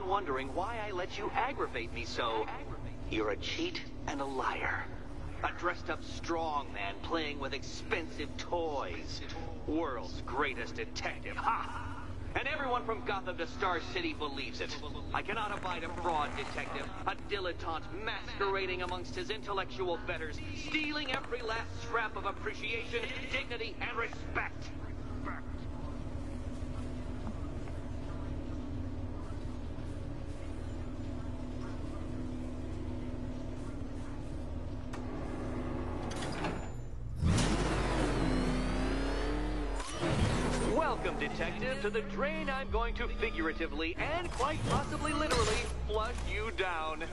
wondering why I let you aggravate me so. You're a cheat and a liar. A dressed-up strongman playing with expensive toys. World's greatest detective, ha! And everyone from Gotham to Star City believes it. I cannot abide a fraud detective, a dilettante masquerading amongst his intellectual betters, stealing every last scrap of appreciation, dignity, and respect. Welcome, detective, to the drain I'm going to figuratively and quite possibly literally flush you down.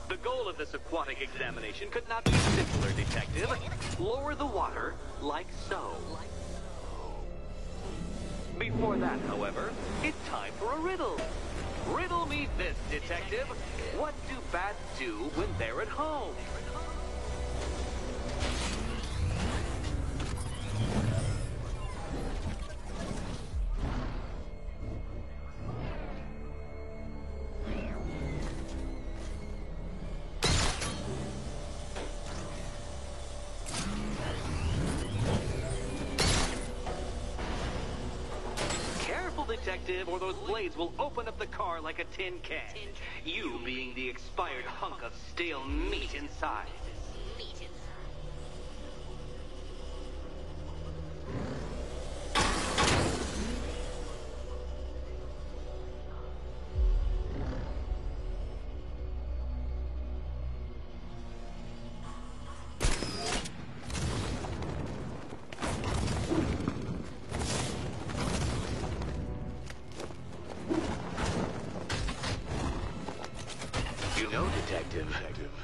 The goal of this aquatic examination could not be simpler, detective. Lower the water like so. Before that, however, it's time for a riddle. Riddle me this, detective. What do bats do when they're at home? Detective, or those blades will open up the car like a tin can. You being the expired hunk of stale meat inside.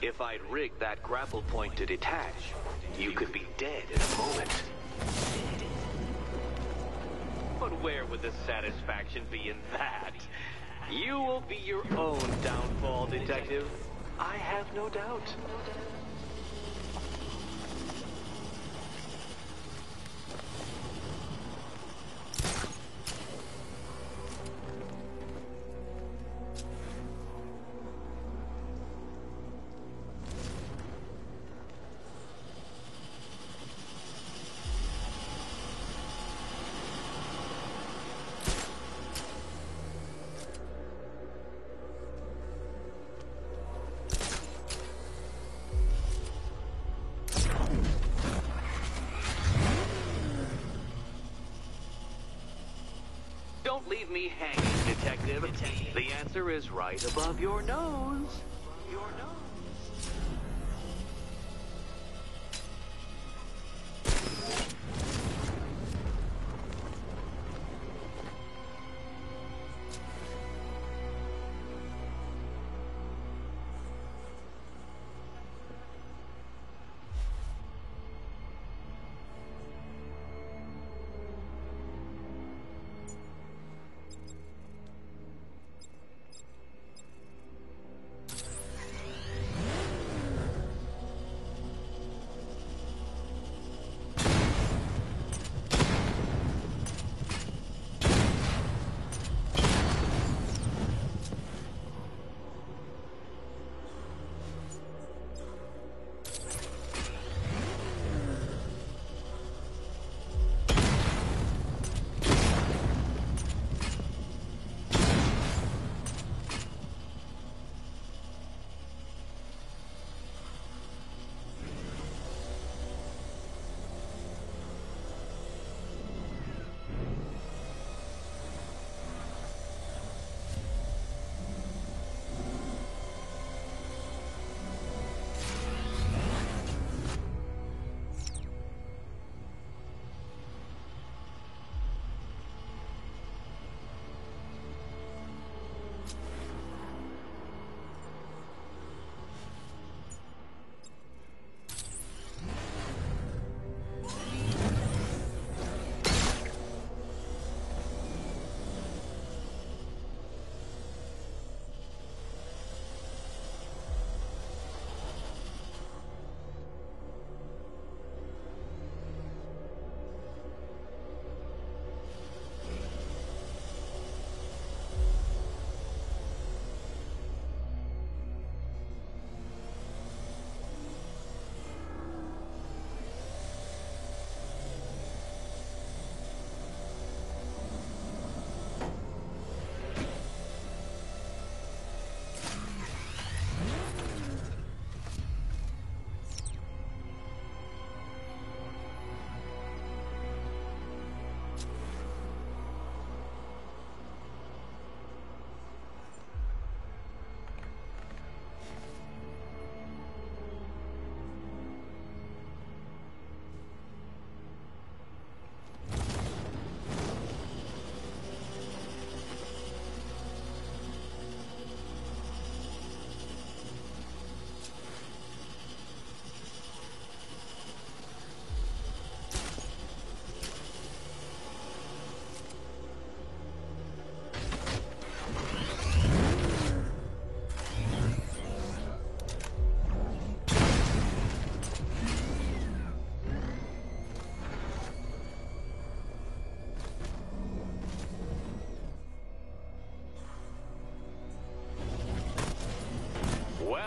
If I'd rigged that grapple point to detach, you could be dead in a moment. But where would the satisfaction be in that? You will be your own downfall, detective. I have no doubt. Don't leave me hanging, detective. The answer is right above your nose. Your nose.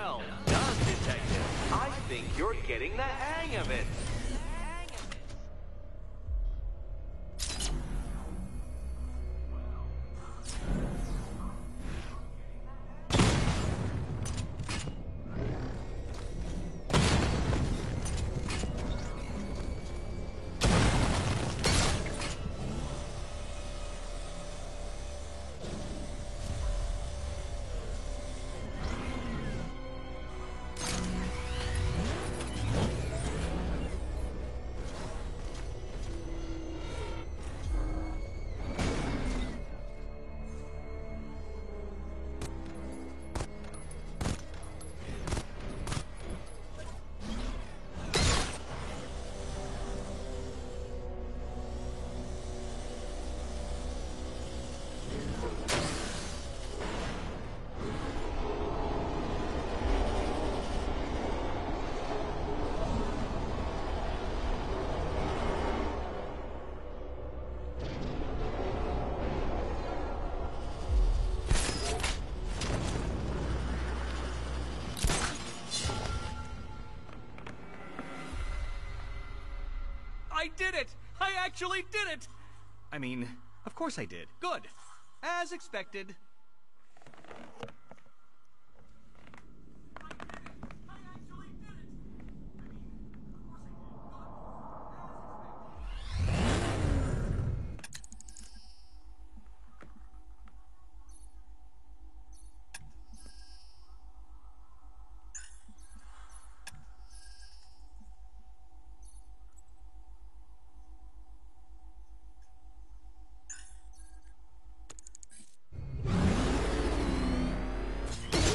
Well done, Detective. I think you're getting the hang of it. I did it! I actually did it! I mean, of course I did. Good. As expected.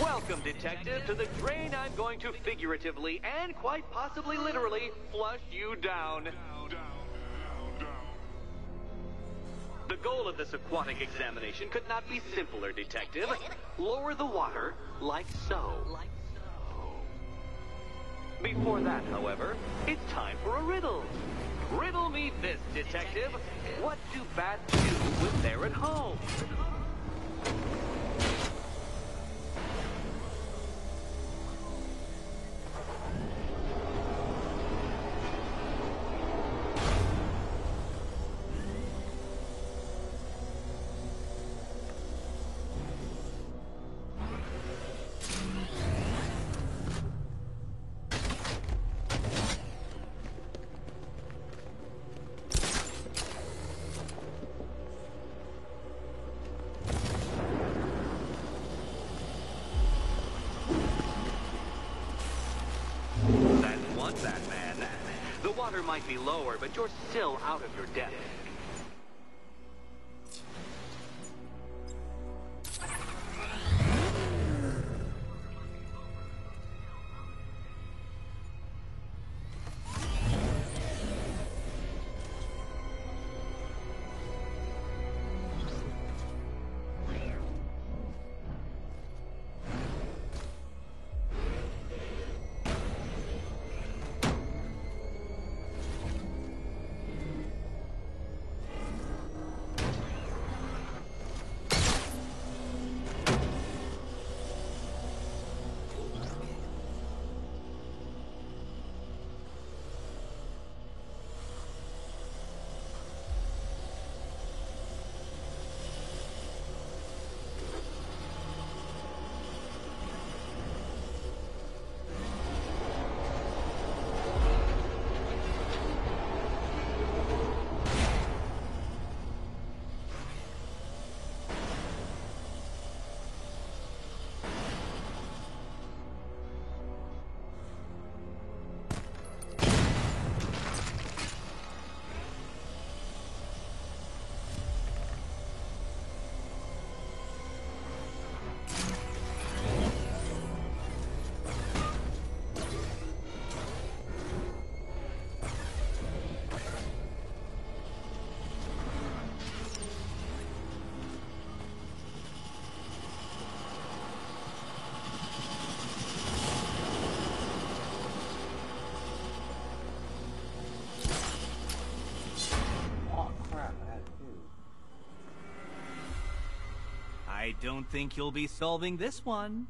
Welcome, Detective, to the drain I'm going to figuratively and quite possibly literally flush you down. The goal of this aquatic examination could not be simpler, Detective. Lower the water like so. Before that, however, it's time for a riddle. Riddle me this, Detective. What do bats do when they're at home? Batman. The water might be lower, but you're still out of your depth. I don't think you'll be solving this one.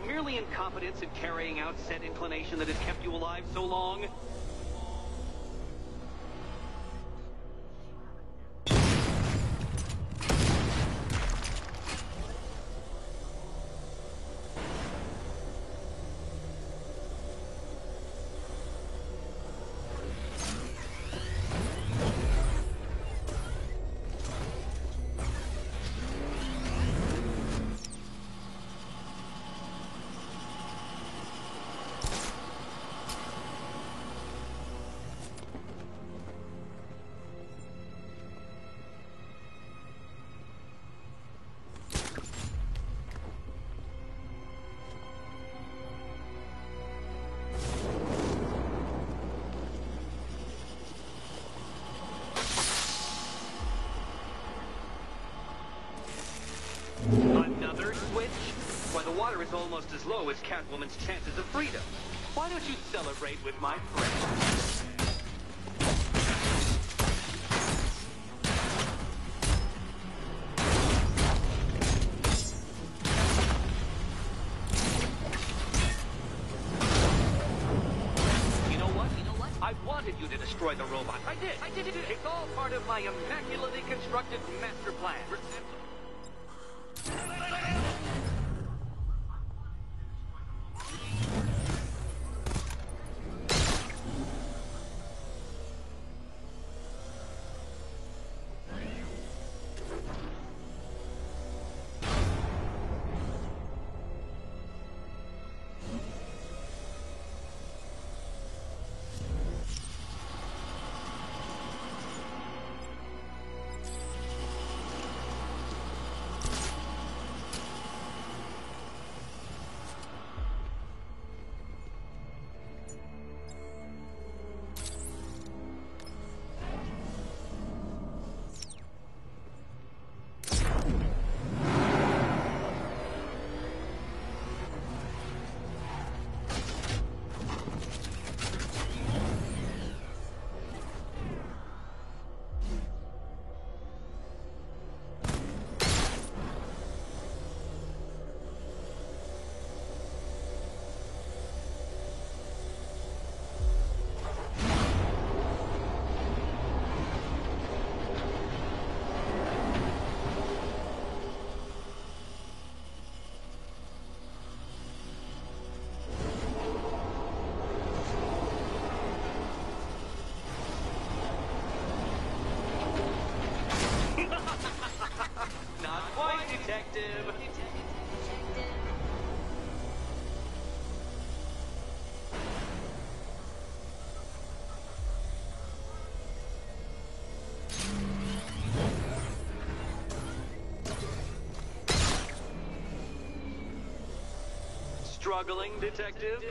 merely incompetence in carrying out said inclination that has kept you alive so long? Another switch? Why, the water is almost as low as Catwoman's chances of freedom. Why don't you celebrate with my friend? I wanted you to destroy the robot. I did. It's all part of my immaculately constructed master plan. Not quite, Detective. Struggling, Detective?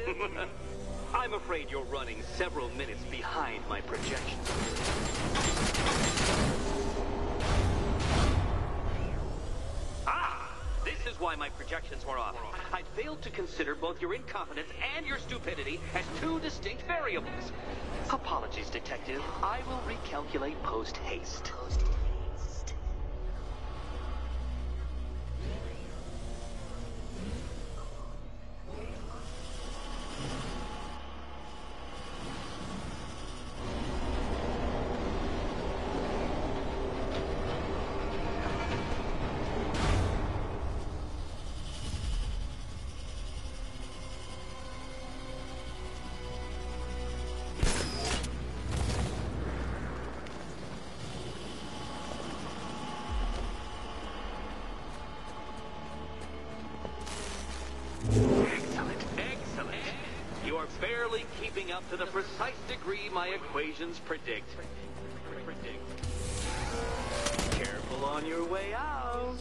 I'm afraid you're running several minutes behind my projections. This is why my projections were off. I failed to consider both your incompetence and your stupidity as two distinct variables. Apologies, Detective. I will recalculate post-haste. Barely keeping up to the precise degree my equations predict. Careful on your way out.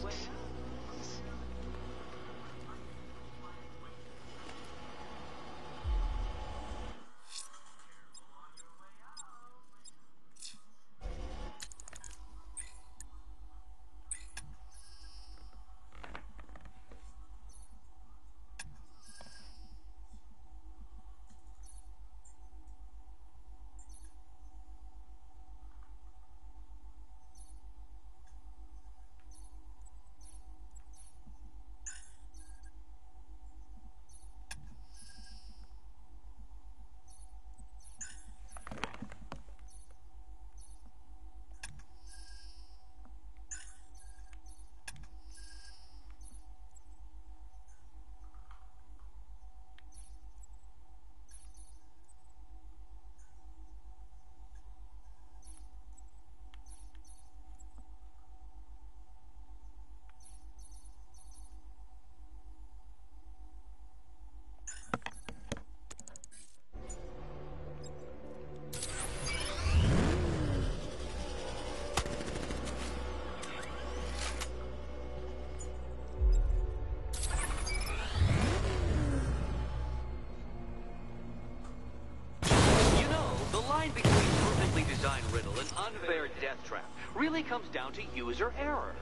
Frankenstein riddle, an unfair death trap, really comes down to user error.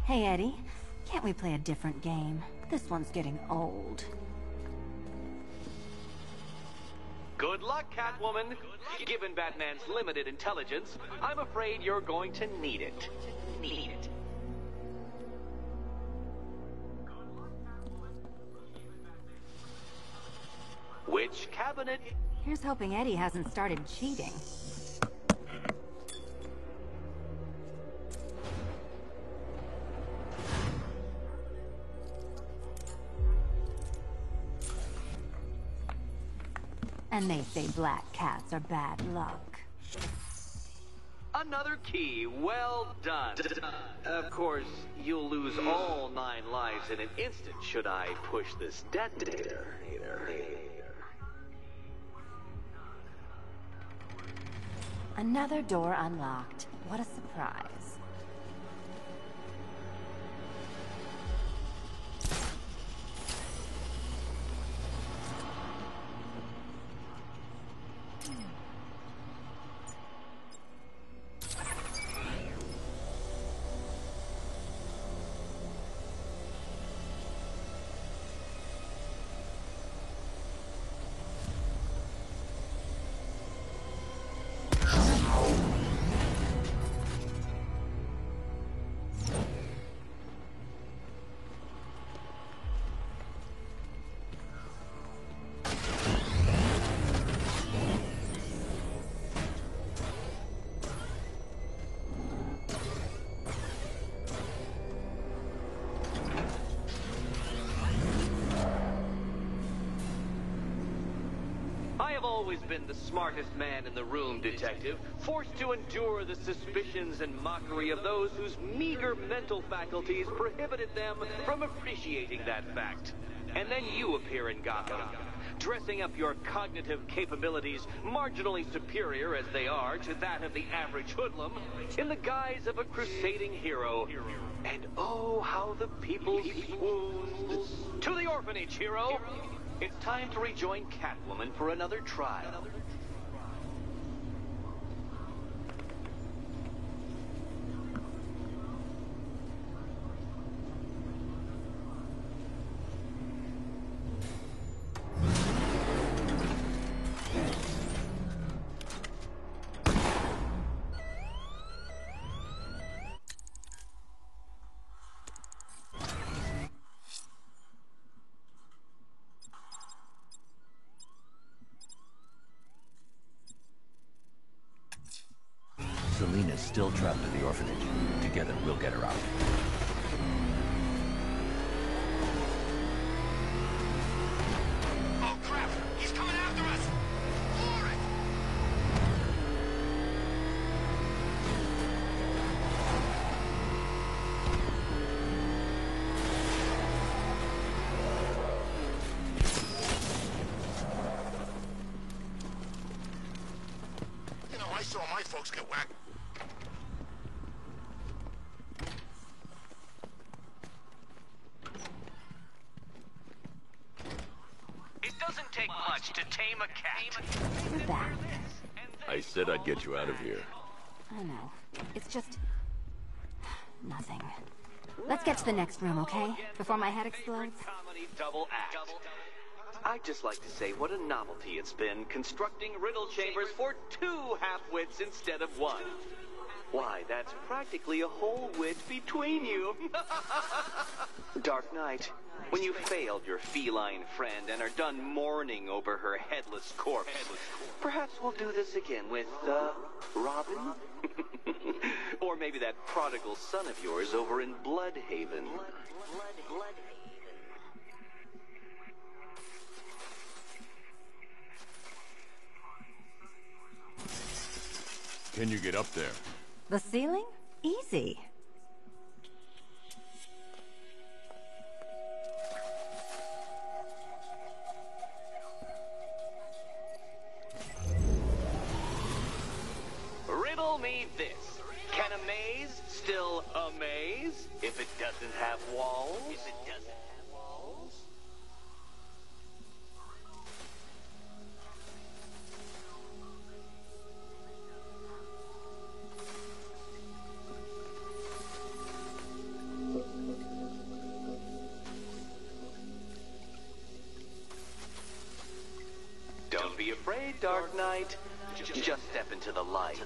Hey, Eddie. Can't we play a different game? This one's getting old. Good luck, Catwoman. Given Batman's limited intelligence, I'm afraid you're going to need it. Which cabinet? Here's hoping Eddie hasn't started cheating. And they say black cats are bad luck. Another key. Well done. Of course, you'll lose all 9 lives in an instant should I push this detonator. Another door unlocked. What a surprise. I've always been the smartest man in the room, Detective, forced to endure the suspicions and mockery of those whose meager mental faculties prohibited them from appreciating that fact. And then you appear in Gotham, dressing up your cognitive capabilities marginally superior as they are to that of the average hoodlum, in the guise of a crusading hero. And oh, how the people swooned. To the orphanage, hero! It's time to rejoin Catwoman for another trial. Selina's still trapped in the orphanage. Together, we'll get her out. Oh, crap! He's coming after us! For it! You know, I saw my folks get whacked. It doesn't take much to tame a cat. You're back. I said I'd get you out of here. I know. It's just... nothing. Let's get to the next room, okay? Before my head explodes. Comedy double act. I'd just like to say what a novelty it's been constructing riddle chambers for 2 half-wits instead of 1. Why, that's practically a whole wit between you. Dark Knight, when you failed your feline friend and are done mourning over her headless corpse, perhaps we'll do this again with, Robin? Or maybe that prodigal son of yours over in Bloodhaven. Can you get up there? The ceiling? Easy. it doesn't have walls? If it doesn't have walls? Don't be afraid, Dark Knight. Just step into the light.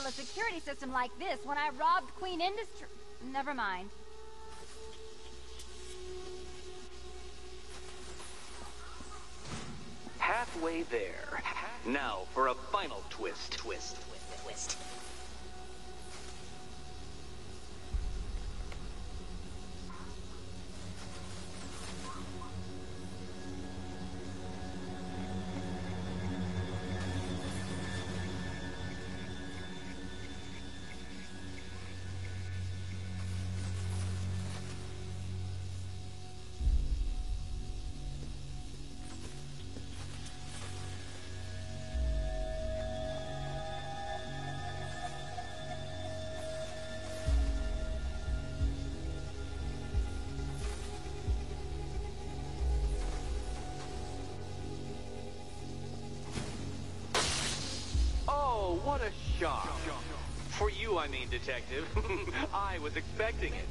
A security system like this when I robbed Queen Industry. Never mind. Halfway there. Now for a final twist. Twist. Oh, what a shock. For you, I mean, Detective. I was expecting it.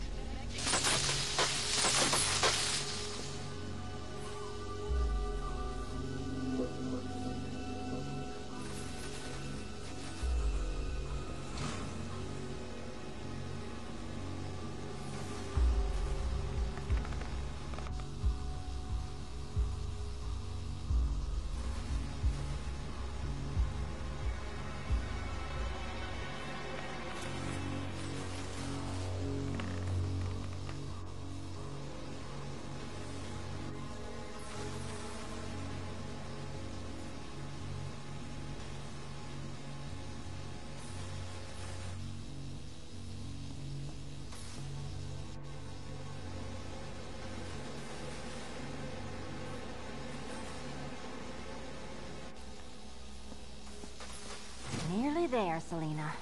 Nearly there, Selina.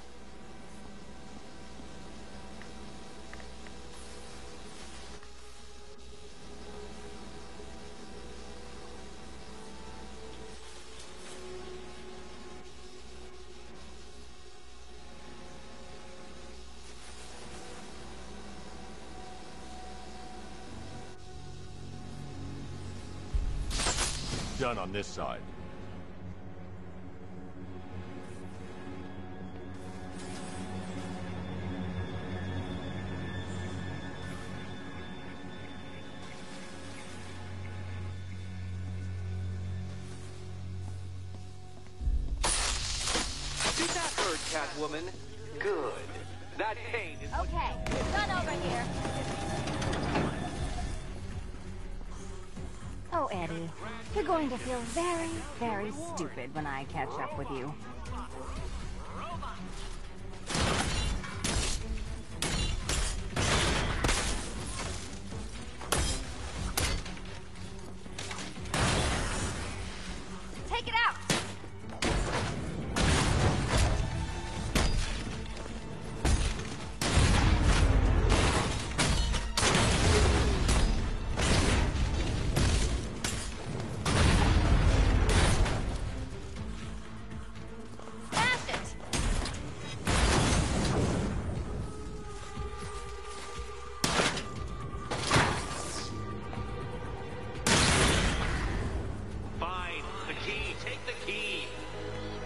Done on this side. Did that hurt, Catwoman? Good. That pain is... Okay, done over here. Oh, Eddie, you're going to feel very, very stupid when I catch up with you. Take it out!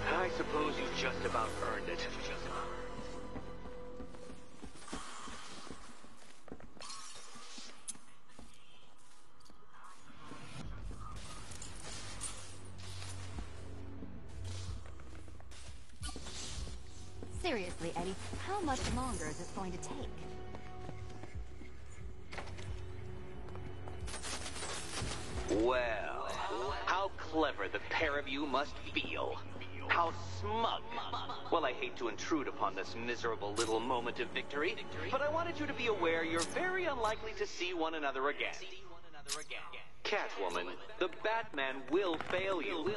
I suppose you just about earned it. Seriously, Eddie, how much longer is this going to take? Well, how clever the pair of you must feel. How smug. Well, I hate to intrude upon this miserable little moment of victory, but I wanted you to be aware you're very unlikely to see one another again. Catwoman, the Batman will fail you,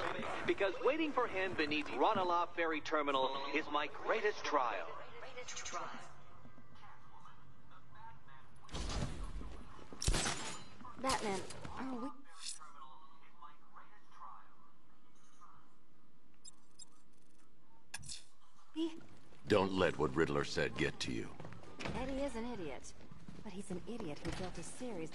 because waiting for him beneath Ranelagh Ferry Terminal is my greatest trial. Batman, are we... Don't let what Riddler said get to you. Eddie is an idiot. But he's an idiot who built a series...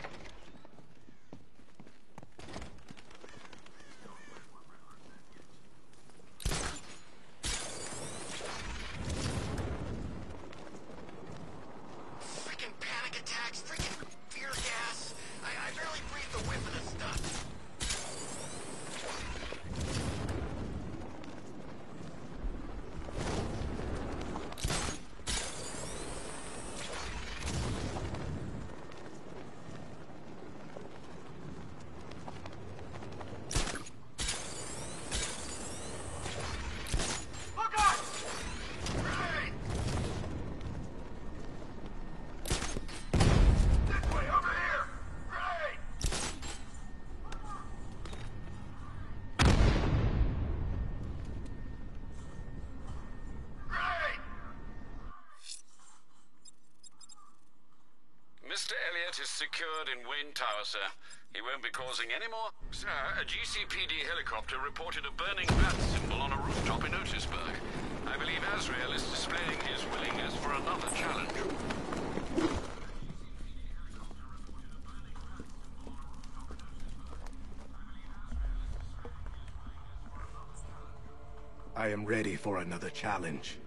Freaking panic attacks, freaking fear gas. I barely breathe the whiff of this stuff. Look out! Grenade! This way, over here! Grenade! Grenade! Mr. Elliot is secured in Wayne Tower, sir. He won't be causing any more... Sir, a GCPD helicopter reported a burning bat symbol on a rooftop in Otisburg. I believe Azrael is displaying his willingness for another challenge. I am ready for another challenge.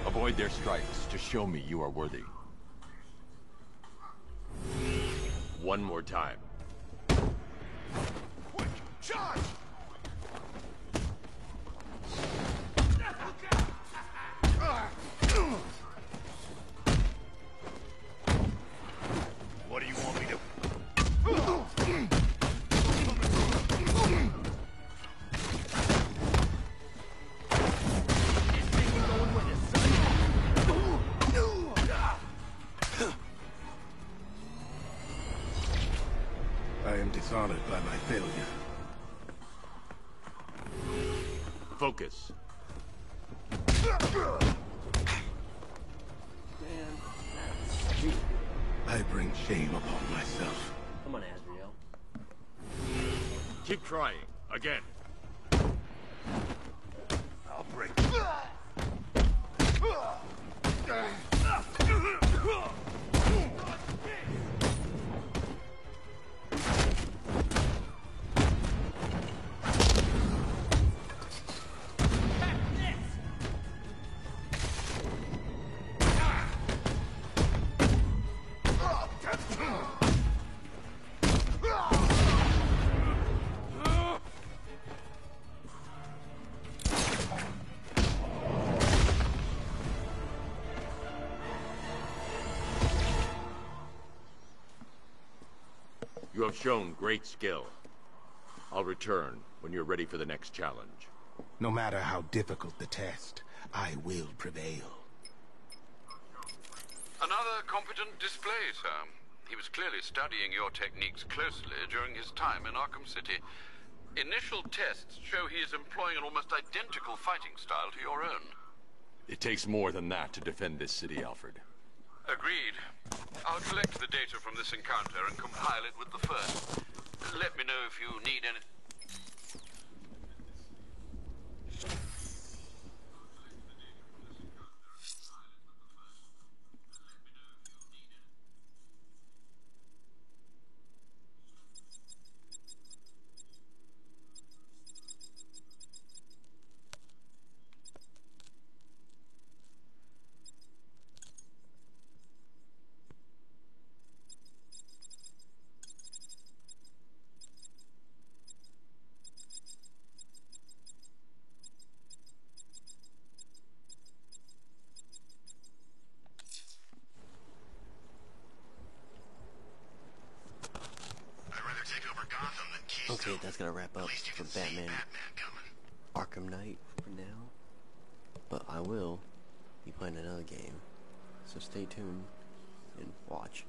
Avoid their strikes to show me you are worthy. One more time. Quick, charge! What do you want me to... I am dishonored by my failure. Focus. I bring shame upon myself. Come on, Azrael. Keep trying. Again. I'll break. You have shown great skill. I'll return when you're ready for the next challenge. No matter how difficult the test, I will prevail. Another competent display, sir. He was clearly studying your techniques closely during his time in Arkham City. Initial tests show he is employing an almost identical fighting style to your own. It takes more than that to defend this city, Alfred. Agreed. I'll collect the data from this encounter and compile it with the first. Let me know if you need any... think that's gonna wrap up for Batman Arkham Knight for now. But I will be playing another game. So stay tuned and watch.